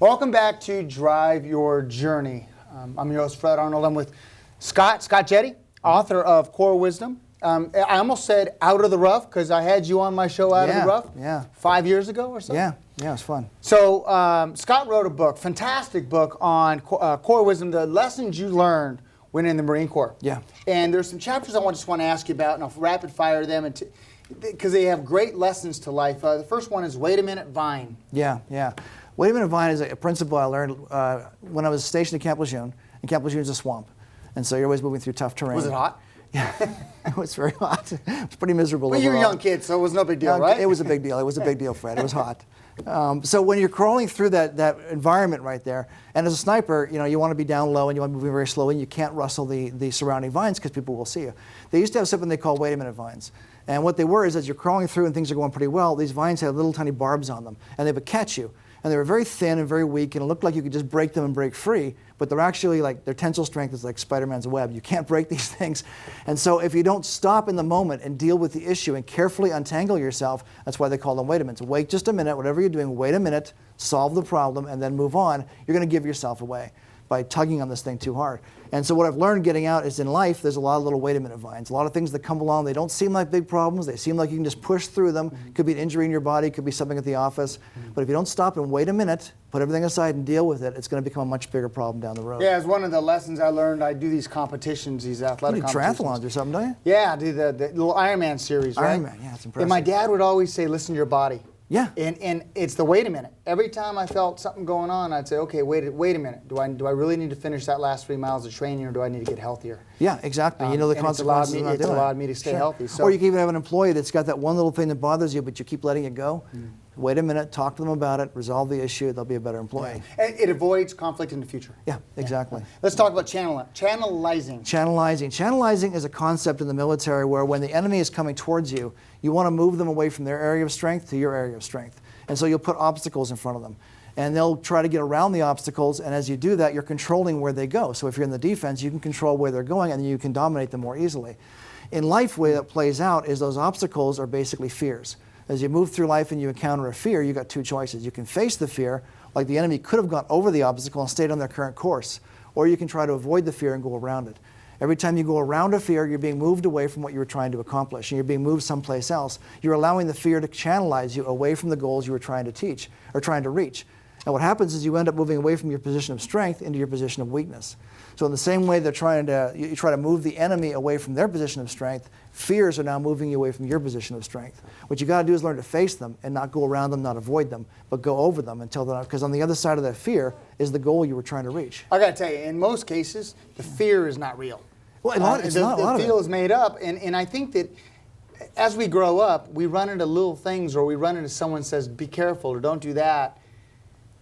Welcome back to Drive Your Journey. I'm your host, Fred Arnold. I'm with Scott Jette, author of Core Wisdom. I almost said Out of the Rough because I had you on my show Out of the Rough 5 years ago or so. Yeah, it was fun. So Scott wrote a book, fantastic book on Core Wisdom, the lessons you learned when in the Marine Corps. Yeah. And there's some chapters I just want to ask you about, and I'll rapid fire them because they have great lessons to life. The first one is Wait a Minute, Vine. Yeah. Wait a minute, Vine is a principle I learned when I was stationed at Camp Lejeune. And Camp Lejeune is a swamp. And so you're always moving through tough terrain. Was it hot? Yeah, it was very hot. It was pretty miserable. Well, you were a young kid, so it was no big deal, right? It was a big deal. It was a big deal, Fred. It was hot. So when you're crawling through that environment right there, and as a sniper, you want to be down low and you want to move very slowly, and you can't rustle the surrounding vines because people will see you. They used to have something they call wait a minute vines. And what they were is as you're crawling through and things are going pretty well, these vines had little tiny barbs on them, and they would catch you. And they were very thin and very weak, and it looked like you could just break them and break free, but they're actually like, their tensile strength is like Spider-Man's web. You can't break these things. And so if you don't stop in the moment and deal with the issue and carefully untangle yourself, that's why they call them wait a minute. So wait just a minute, whatever you're doing, wait a minute, solve the problem, and then move on. You're going to give yourself away by tugging on this thing too hard. And so what I've learned getting out is in life, there's a lot of little wait a minute vines. A lot of things that come along, they don't seem like big problems. They seem like you can just push through them. Could be an injury in your body, could be something at the office. But if you don't stop and wait a minute, put everything aside and deal with it, it's going to become a much bigger problem down the road. Yeah, it's one of the lessons I learned. I do these competitions, these athletic competitions. You do triathlons or something, don't you? Yeah, I do the little Ironman series, right? Ironman, yeah, it's impressive. And my dad would always say, listen to your body. Yeah. And it's the wait a minute. Every time I felt something going on, I'd say, okay, wait a minute. Do I really need to finish that last 3 miles of training, or do I need to get healthier? Yeah, exactly. You know the consequences of not doing it. It's allowed me to stay healthy. So. Or you can even have an employee that's got that one little thing that bothers you, but you keep letting it go. Wait a minute, talk to them about it, resolve the issue, they'll be a better employee. Yeah. It avoids conflict in the future. Yeah, exactly. Yeah. Let's talk about channelizing. Channelizing is a concept in the military where when the enemy is coming towards you, you want to move them away from their area of strength to your area of strength. And so you'll put obstacles in front of them. And they'll try to get around the obstacles, and as you do that, you're controlling where they go. So if you're in the defense, you can control where they're going, and you can dominate them more easily. In life, the way that plays out is those obstacles are basically fears. As you move through life and you encounter a fear, you've got two choices. You can face the fear, like the enemy could have gone over the obstacle and stayed on their current course, or you can try to avoid the fear and go around it. Every time you go around a fear, you're being moved away from what you were trying to accomplish, and you're being moved someplace else. You're allowing the fear to channelize you away from the goals you were trying to teach or trying to reach. And what happens is you end up moving away from your position of strength into your position of weakness. So in the same way you try to move the enemy away from their position of strength, fears are now moving you away from your position of strength. What you got to do is learn to face them and not go around them, not avoid them, but go over them until they're not, because on the other side of that fear is the goal you were trying to reach. I got to tell you, in most cases, the fear is not real. Well, the feel is made up, and I think that as we grow up, we run into little things, or we run into someone says, be careful, or don't do that,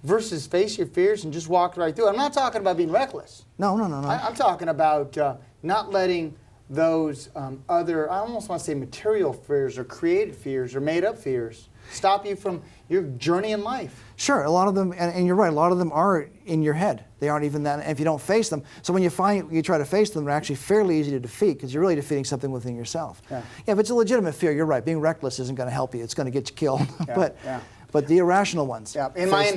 versus face your fears and just walk right through. I'm not talking about being reckless. No. I'm talking about not letting those other, I almost want to say material fears or created fears or made up fears stop you from your journey in life. Sure, a lot of them, and you're right, a lot of them are in your head. They aren't even that, if you don't face them. So when you try to face them, they're actually fairly easy to defeat because you're really defeating something within yourself. Yeah, if it's a legitimate fear, you're right, being reckless isn't going to help you. It's going to get you killed. But the irrational ones. Yeah, in my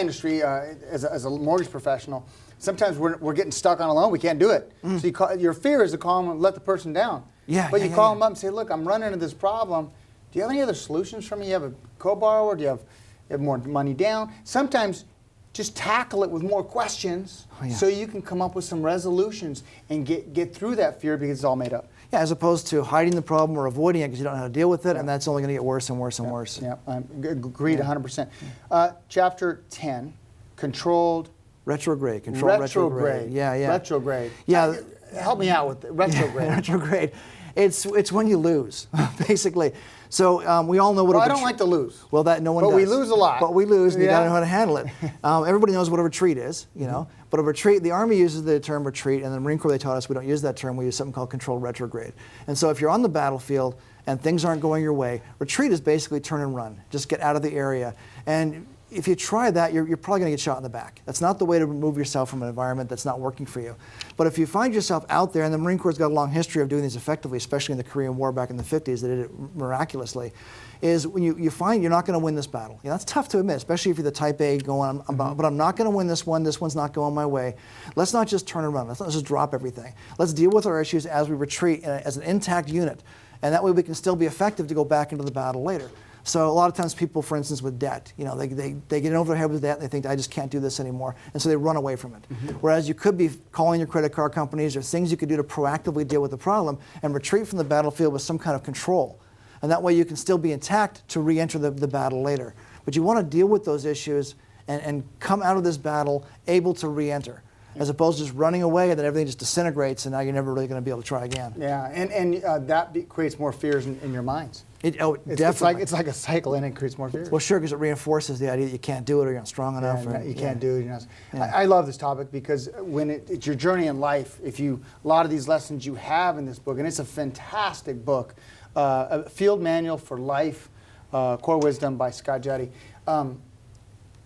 industry, as a mortgage professional, sometimes we're getting stuck on a loan. We can't do it. So your fear is to call them and let the person down. But you call them up and say, look, I'm running into this problem. Do you have any other solutions for me? You have a co-borrower? Do you have more money down? Sometimes just tackle it with more questions so you can come up with some resolutions and get through that fear because it's all made up. Yeah, as opposed to hiding the problem or avoiding it because you don't know how to deal with it, and that's only going to get worse and worse and worse. Yeah, I agreed 100%. Chapter 10, controlled... Retrograde. Control retrograde. Yeah. Retrograde. Yeah. Help me out with retrograde. Retrograde. It's when you lose, basically. So we all know what. I don't like to lose. Well, that no one does. But we lose a lot. But we lose, and you got to know how to handle it. Everybody knows what a retreat is, you know. But a retreat, the Army uses the term retreat, and the Marine Corps, they taught us we don't use that term. We use something called controlled retrograde. And so if you're on the battlefield and things aren't going your way, retreat is basically turn and run. Just get out of the area. And if you try that, you're probably going to get shot in the back. That's not the way to remove yourself from an environment that's not working for you. But if you find yourself out there, and the Marine Corps has got a long history of doing these effectively, especially in the Korean War back in the 50s, they did it miraculously, is when you find you're not going to win this battle. You know, that's tough to admit, especially if you're the type A going, but I'm not going to win this one's not going my way. Let's not just turn around. Let's not just drop everything. Let's deal with our issues as we retreat as an intact unit. And that way we can still be effective to go back into the battle later. So a lot of times people, for instance, with debt, you know, they get over their head with debt and they think, I just can't do this anymore. And so they run away from it. Whereas you could be calling your credit card companies or things you could do to proactively deal with the problem and retreat from the battlefield with some kind of control. And that way you can still be intact to re-enter the battle later. But you want to deal with those issues and come out of this battle able to re-enter, as opposed to just running away and then everything just disintegrates and now you're never really going to be able to try again. Yeah, and that creates more fears in your minds. Definitely. It's like a cycle, and it creates more fears. Well, sure, because it reinforces the idea that you can't do it or you're not strong enough. You can't do it. I love this topic because when it's your journey in life, a lot of these lessons you have in this book, and it's a fantastic book, a field manual for life, Core Wisdom by Scott Jette.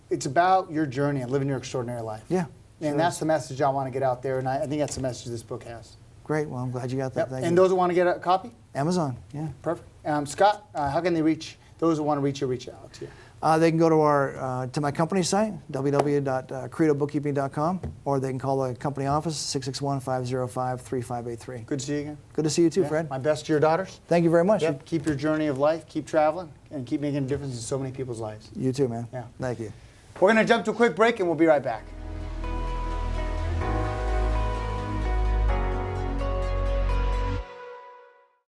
It's about your journey and living your extraordinary life. Yeah. And that's the message I want to get out there, and I think that's the message this book has. Great. Well, I'm glad you got that. Yep. And those who want to get a copy? Amazon, yeah. Perfect. Scott, how can they reach those who want to reach out to you? They can go to to my company site, www.credobookkeeping.com, or they can call the company office, 661-505-3583. Good to see you again. Good to see you too, Fred. My best to your daughters. Thank you very much. Yep. Keep your journey of life, keep traveling, and keep making a difference in so many people's lives. You too, man. Yeah. Thank you. We're going to jump to a quick break, and we'll be right back.